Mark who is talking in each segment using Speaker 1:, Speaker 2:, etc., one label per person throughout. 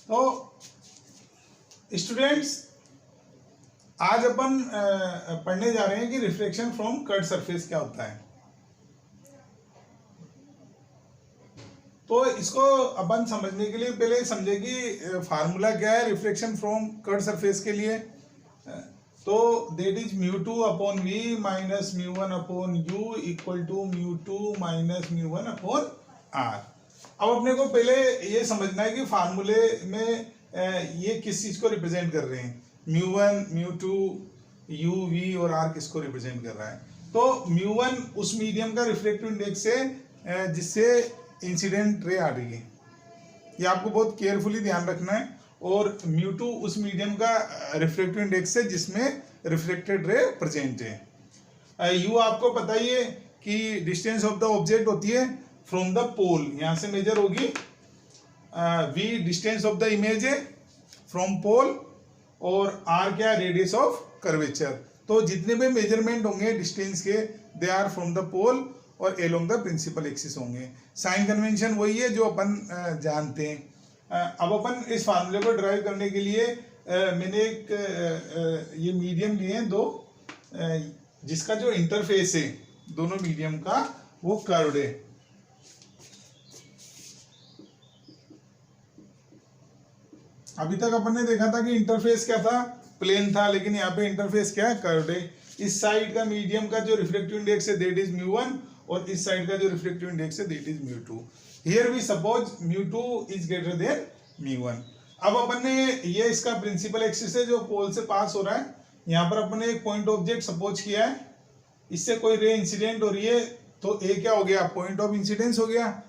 Speaker 1: तो स्टूडेंट्स आज अपन पढ़ने जा रहे हैं कि रिफ्लेक्शन फ्रॉम कर्व सरफेस क्या होता है। तो इसको अपन समझने के लिए पहले समझे कि फार्मूला क्या है रिफ्लेक्शन फ्रॉम कर्व सरफेस के लिए। तो that is μ2 upon v minus μ1 upon u equal to μ2 minus μ1 upon r। अब अपने को पहले ये समझना है कि फार्मूले में ये किस चीज को रिप्रेजेंट कर रहे हैं। μ1 μ2 u v और r किसको रिप्रेजेंट कर रहा है। तो μ1 उस मीडियम का रिफ्लेक्टिव इंडेक्स है जिससे इंसिडेंट रे आ रही है, ये आपको बहुत केयरफुली ध्यान रखना है। और μ2 उस मीडियम का रिफ्लेक्टिव इंडेक्स है जिसमें रिफ्लेक्टेड रे प्रेजेंट है। u आपको पता ही है कि डिस्टेंस ऑफ द ऑब्जेक्ट होती है फ्रॉम द पोल, यहां से मेजर होगी। v distance of the image है फ्रॉम पोल और r क्या रेडियस ऑफ कर्वेचर। तो जितने भी मेजरमेंट होंगे डिस्टेंस के दे आर फ्रॉम द पोल और एलोंग द प्रिंसिपल एक्सिस होंगे। साइन कन्वेंशन वही है जो अपन जानते हैं। अब अपन इस फार्मूले को ड्राइव करने के लिए मैंने एक ये मीडियम लिए हैं दो, जिसका जो इंटरफेस है दोनों मीडियम का वो कर्व्ड है। अभी तक अपन ने देखा था कि इंटरफेस क्या था, प्लेन था, लेकिन यहाँ पे इंटरफेस क्या है, कर्व्ड है। इस साइड का मीडियम का जो रिफ्लेक्टिव इंडेक्स है दैट इज μ1 और इस साइड का जो रिफ्लेक्टिव इंडेक्स है that is μ2। Here we suppose μ2 is greater than μ1। अब अपन ने ये इसका प्रिंसिपल एक्सिस है जो पोल से पास हो रहा है। यहाँ पर अपन ने एक पॉइंट ऑब्जेक्ट सपोज किया है, इससे कोई रे इंसिडेंट हो रही है तो ए क्या हो गया, पॉइंट ऑफ इंसिडेंस हो गया।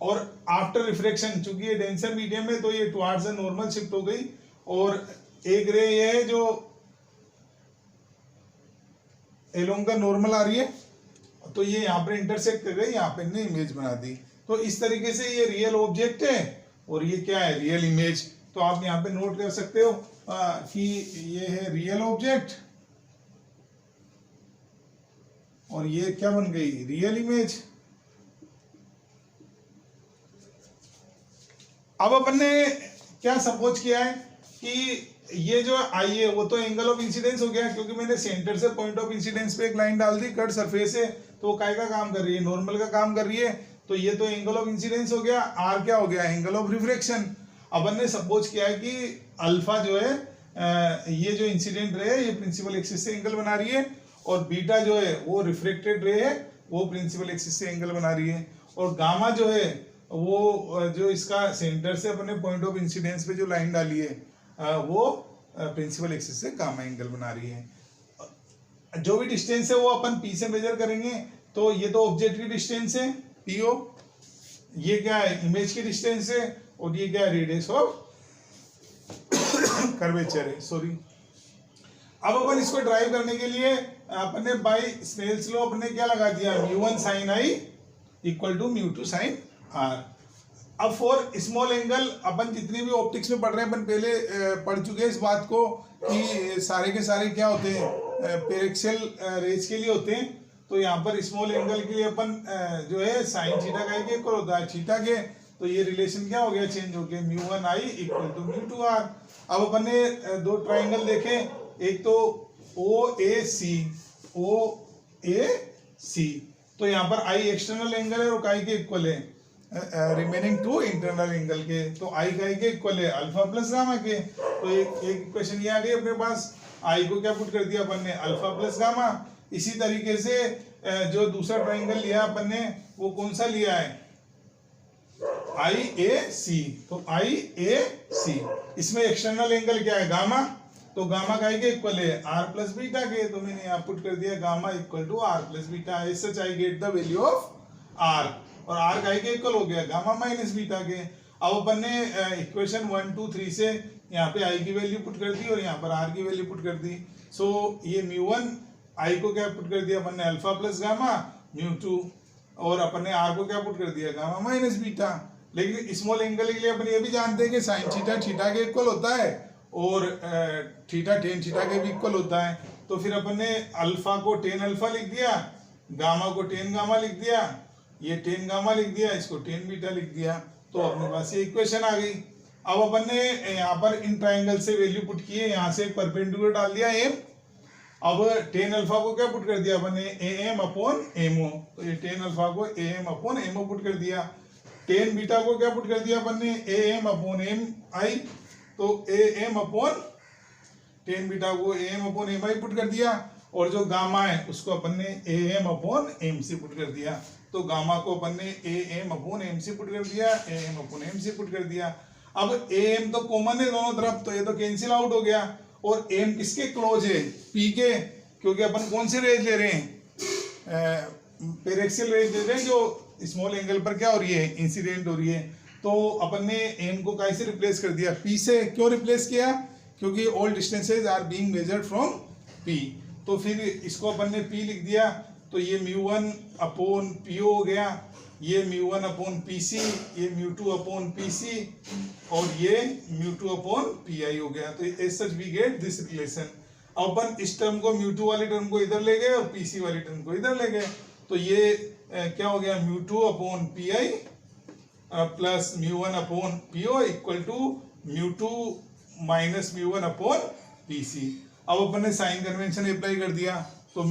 Speaker 1: और आफ्टर रिफ्लेक्शन चूंकि ये डेंसर मीडियम है तो ये टुवार्ड्स द नॉर्मल शिफ्ट हो गई और एक रे ये है जो एलोंग का नॉर्मल आ रही है, तो ये यहाँ पर इंटरसेक्ट कर गई, यहाँ पे ने इमेज बना दी। तो इस तरीके से ये रियल ऑब्जेक्ट है और ये क्या है, रियल इमेज। तो आप यहाँ पे नोट कर सकते हो कि ये है रियल ऑब्जेक्ट और ये क्या बन गई, रियल इमेज। अब अपन ने क्या सपोज किया है कि ये जो आई है वो तो एंगल ऑफ इंसिडेंस हो गया, क्योंकि मैंने सेंटर से पॉइंट ऑफ इंसिडेंस पे एक लाइन डाल दी। कट सरफेस है तो वो काय का काम कर रही है, नॉर्मल का काम कर रही है। तो ये तो एंगल ऑफ इंसिडेंस हो गया। आर क्या हो गया, एंगल ऑफ रिफ्लेक्शन। अपन ने सपोज किया है कि अल्फा जो है ये जो इंसिडेंट रे है ये प्रिंसिपल एक्सिस से एंगल बना रही है और बीटा जो है वो रिफ्लेक्टेड रे है वो प्रिंसिपल एक्सिस से एंगल बना रही है। और गामा जो है वो जो इसका सेंटर से अपने पॉइंट ऑफ इंसिडेंस पे जो लाइन डाली है वो प्रिंसिपल एक्सिस से गामा एंगल बना रही है। जो भी डिस्टेंस है वो अपन पी से मेजर करेंगे। तो ये तो ऑब्जेक्ट की डिस्टेंस है पीओ, ये क्या है, इमेज की डिस्टेंस है और ये क्या है, रेडियस ऑफ कर्वेचर है, सॉरी। अब अपन इसको ड्राइव करने के लिए अपन ने बाय स्नेल्स लॉ अपने क्या लगा दिया, μ1 sin i equal to μ2 sin r। अब फॉर स्मॉल एंगल अपन जितने भी ऑप्टिक्स में पढ़ रहे हैं अपन पहले पढ़ चुके हैं इस बात को कि सारे के सारे क्या होते हैं, पेरेक्सियल रेज के लिए होते हैं। तो यहाँ पर स्मॉल एंगल के लिए अपन जो है साइन थीटा का इक्वल होता है थीटा के। तो ये रिलेशन क्या हो गया, चेंज हो गया, μ1 i इक्वल टू μ2 r। अब अपन ने दो ट्राइंगल देखे, एक तो OAC, तो यहाँ पर i एक्सटर्नल एंगल है और काई के इक्वल है, रिमेनिंग टू इंटरनल एंगल के। तो आई का के इक्वल है अल्फा प्लस गामा के। तो एक इक्वेशन ये आ गई अपने पास, आई को क्या पुट कर दिया अपन ने, अल्फा प्लस गामा। इसी तरीके से जो दूसरा ट्राइंगल लिया अपन ने वो कौन सा लिया है, IAC। तो IAC इसमें एक्सटर्नल एंगल क्या है, गामा। तो गामा का के इक्वल है r प्लस बीटा के। तो मैंने यहाँ पुट कर दिया gamma equal to r plus beta. As such I get the value of r और r का के इक्वल हो गया गामा माइनस बीटा के। अब अपन ने इक्वेशन 1 2 3 से यहाँ पे i की वैल्यू पुट कर दी और यहाँ पर r की वैल्यू पुट कर दी। सो ये μ1 i को क्या पुट कर दिया अपन ने, अल्फा प्लस गामा μ2 और अपन ने r को क्या पुट कर दिया, गामा माइनस बीटा। लेकिन स्मॉल एंगल के लिए अपन ये भी जानते हैं कि साइन थीटा थीटा के इक्वल होता है और थीटा टेन थीटा के भी इक्वल होता है। तो फिर अपन ने अल्फा को टेन अल्फा लिख दिया, गामा को टेन गामा लिख दिया, ये टेन गामा लिख दिया, इसको टेन बीटा लिख दिया। तो अपने पास ये इक्वेशन आ गई। अब अपन ने यहाँ पर इन ट्राइंगल से वैल्यू पुट की है, यहाँ से एक परपेंडिकुलर डाल दिया एम। अब टेन अल्फा को क्या पुट कर दिया अपन ने, ए एम अपॉन एमओ, तो ये टेन अल्फा को A M upon MO put कर दिया। टेन बीटा को क्या पुट कर दिया अपन ने, A M upon M I, तो A M upon tan beta को A M upon M I put कर दिया। और जो गामा है उसको अपन ने A M upon M C put कर दिया, तो गामा को अपन ने A M upon M C put कर दिया, A M upon M C put कर दिया। अब ए एम तो कॉमन है दोनों तरफ, तो ये तो कैंसिल आउट हो गया। और एम किसके क्लोज है, पी के, क्योंकि अपन कौन सी रेज ले रहे हैं, पेरेक्सियल रेज ले रहे हैं जो स्मॉल एंगल पर क्या हो रही है, इंसिडेंट हो रही है। तो अपन ने एम को कैसे रिप्लेस कर दिया, पी से। क्यों रिप्लेस किया, क्योंकि all distances are being measured from P, तो फिर इसको अपन ने पी लिख दिया। तो ये म्यू1 अपॉन पीओ हो गया, ये म्यू1 अपॉन पीसी, ये म्यू2 अपॉन पीसी, और ये म्यू2 अपॉन पीआई हो गया। तो as such we get this relation. अपन इस टर्म को म्यू2 वाली टर्म को इधर ले गए और पीसी वाली टर्म को इधर ले गए, तो ये क्या हो गया, mu two upon PI plus mu one upon PO equal to mu two minus mu one upon PC. अब अपन ने साइन कन्वेंशन अप्लाई कर दिया, तो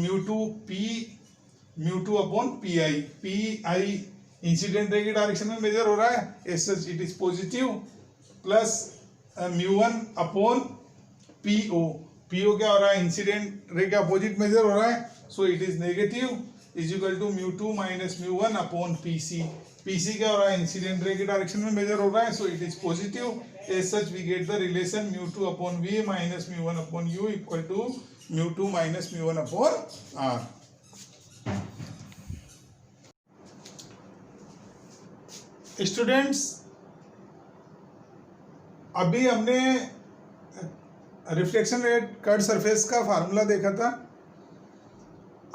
Speaker 1: mu two upon PI, PI incident ray की डायरेक्शन में मेजर हो रहा है, as such it is positive, plus mu one upon PO, PO क्या हो रहा है, इंसिडेंट रे के अपोजिट मेजर हो रहा है, so it is negative, is equal to mu two minus mu one upon PC. PC क्या हो रहा है, इंसिडेंट रे की डायरेक्शन में मेजर हो रहा है, so it is positive, as such we get the relation mu two upon v minus mu one upon u equal to mu two minus mu one upon R. Students, अभी हमने रिफ्लेक्शन रेट कर्व सरफेस का formula देखा था।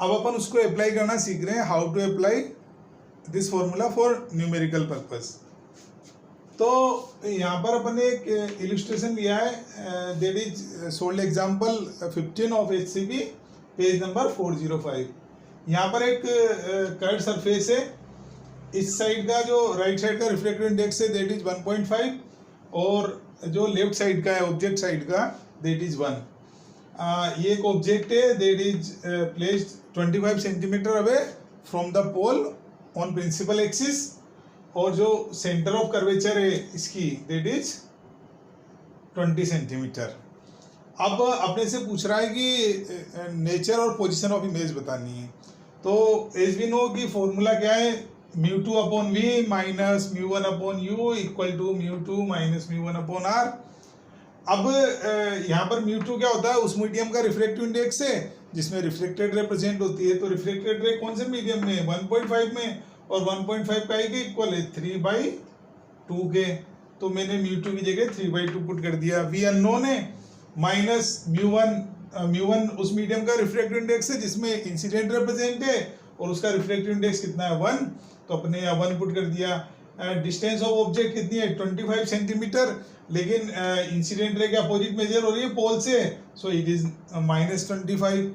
Speaker 1: अब अपन उसको अप्लाई करना सीख रहे हैं, how to apply this formula for numerical purpose. तो यहाँ पर अपन ने एक इलस्ट्रेशन लिया है, that is solved example 15 of HCB, page number 405। यहाँ पर एक कर्व सरफेस है, इस साइड का जो राइट साइड का रिफ्लेक्टिव इंडेक्स है दैट इज 1.5, और जो लेफ्ट साइड का है ऑब्जेक्ट साइड का दैट इज 1। ये एक ऑब्जेक्ट है that is placed 25 centimetre away from the pole on principal axis, और जो सेंटर ऑफ कर्वेचर है इसकी दैट इज 20 सेंटीमीटर। अब अपने से पूछ रहा है कि नेचर और पोजीशन ऑफ इमेज बतानी है। तो एज वी नो कि फॉर्मूला क्या है, mu two upon v minus mu one upon u equal to mu two minus mu one upon R. अब यहाँ पर म्यू2 क्या होता है, उस मीडियम का रिफ्लेक्टिव इंडेक्स है जिसमें रिफ्लेक्टेड रे प्रेजेंट होती है। तो रिफ्लेक्टेड रे कौन से मीडियम में, 1.5 में, और 1.5 का ही इक्वल है 3/2 के, तो मैंने म्यू2 की जगह 3/2 पुट कर दिया। वी अननोन है, माइनस म्यू1 उस मीडियम का रिफ्लेक्टिव इंडेक्स है जिसमें इंसिडेंट रे प्रेजेंट है, और उसका रिफ्लेक्टिव इंडेक्स कितना है, 1, तो अपने यहाँ 1 पुट कर दिया। डिस्टेंस ऑफ ऑब्जेक्ट कितनी है, 25 सेंटीमीटर, लेकिन इंसिडेंट रे के अपोजिट मेजर हो रही है पोल से, so it is -25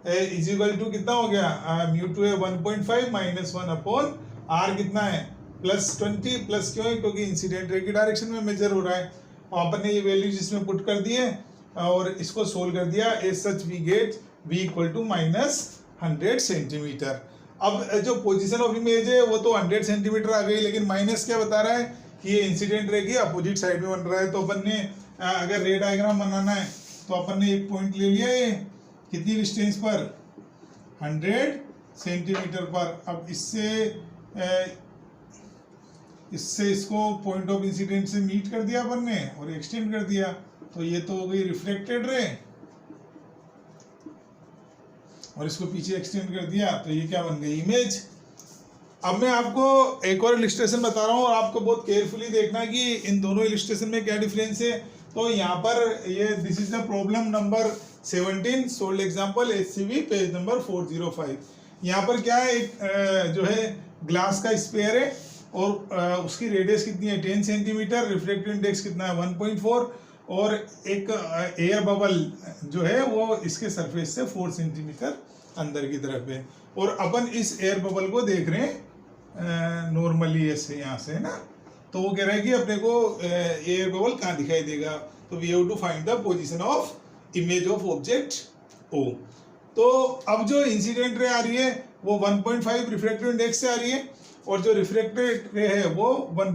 Speaker 1: is equal to कितना हो गया, म्यू2 है 1.5 माइनस 1 अपॉन आर कितना है +20, प्लस क्यों है, क्योंकि इंसिडेंट रे की डायरेक्शन में मेजर हो रहा है। और अपन ने ये वैल्यू जिसमें पुट कर दिए और इसको सोल्व कर दिया, as such we get v equal to -100 centimetre. अब जो पोजीशन ऑफ इमेज है वो तो 100 सेंटीमीटर आ गई, लेकिन माइनस क्या बता रहा है कि ये इंसिडेंट रे की अपोजिट साइड में बन रहा है। तो अपन ने अगर रे डायग्राम बनाना है तो अपन ने एक पॉइंट ले लिया, ये कितनी डिस्टेंस पर, 100 सेंटीमीटर पर। अब इससे इसको पॉइंट ऑफ इंसिडेंट से मीट कर दिया अपन ने और एक्सटेंड कर दिया, तो ये तो हो गई रिफ्लेक्टेड रे, और इसको पीछे एक्सटेंड कर दिया, तो ये क्या बन गई, इमेज। अब मैं आपको एक और इलस्ट्रेशन बता रहा हूँ और आपको बहुत केयरफुली देखना कि इन दोनों इलस्ट्रेशन में क्या डिफरेंस है। तो यहाँ पर ये this is the problem number 17 sold example HCB page number 405। यहाँ पर क्या है, एक जो है ग्लास का स्फीयर है और उसकी रेडियस कितनी है 10 सेंटीमीटर, रिफ्लेक्टिव इंडेक्स कितना है 1.4, और एक एयर बबल जो है वो इसके सरफेस से 4 सेंटीमीटर अंदर की तरफ है, और अपन इस एयर बबल को देख रहे हैं नॉर्मली ऐसे यहाँ से ना, तो वो कह रहा है कि अपने को एयर बबल कहाँ दिखाई देगा, तो we have to find the position of image of object O. तो अब जो इंसिडेंट रे आ रही है वो 1.5 रिफ्रैक्टिव इंडेक्स से आ रही है, और जो रिफ्लेक्टेड रे है वो 1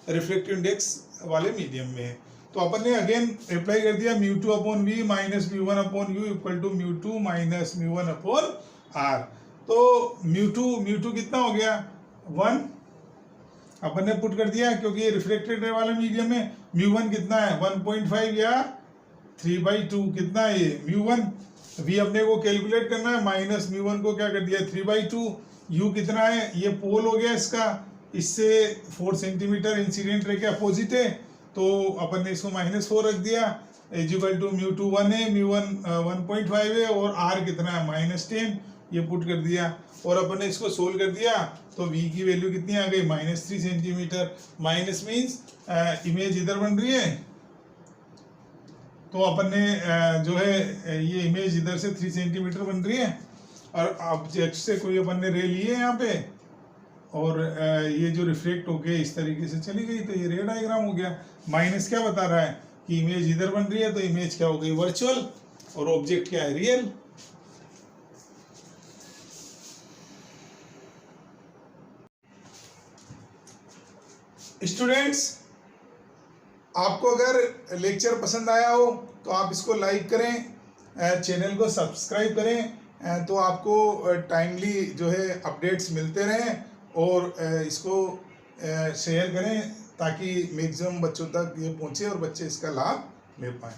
Speaker 1: रिफ्लेक्टिव इंडेक्स वाले मीडियम में है। तो अपन ने अगेन अप्लाई कर दिया μ2 upon v minus μ1 upon u equal to μ2 minus μ1 upon R. तो μ2 कितना हो गया 1, अपन ने पुट कर दिया क्योंकि ये रिफ्लेक्टेड रे वाला मीडियम है। μ1 कितना है 1.5 या 3/2 कितना है ये μ1, वी अपने को कैलकुलेट करना है, माइनस μ1 को क्या कर दिया 3/2, यू कितना है ये पोल हो गया इसका, इससे 4 सेंटीमीटर इंसिडेंट रे के अपोजिट है, तो अपन ने इसको -4 रख दिया, इक्वल टू μ2 1 है, μ1 1.5 है, और r कितना है -10, ये पुट कर दिया, और अपन ने इसको सोल्व कर दिया तो v की वैल्यू कितनी आ गई -3 सेंटीमीटर। माइनस मीन्स इमेज इधर बन रही है, तो अपन ने जो है ये इमेज इधर से 3 सेंटीमीटर बन रही है, और ऑब्जेक्ट से कोई अपन ने रे लिए यहाँ पे, और ये जो रिफ्लेक्ट होके इस तरीके से चली गई, तो ये रे डायग्राम हो गया। माइनस क्या बता रहा है कि इमेज इधर बन रही है, तो इमेज क्या हो गई वर्चुअल, और ऑब्जेक्ट क्या है रियल। स्टूडेंट्स, आपको अगर लेक्चर पसंद आया हो तो आप इसको लाइक करें, चैनल को सब्सक्राइब करें, तो आपको टाइमली जो है अपडेट्स मिलते रहें, और इसको शेयर करें ताकि मैक्सिमम बच्चों तक ये पहुंचे और बच्चे इसका लाभ ले पाएं।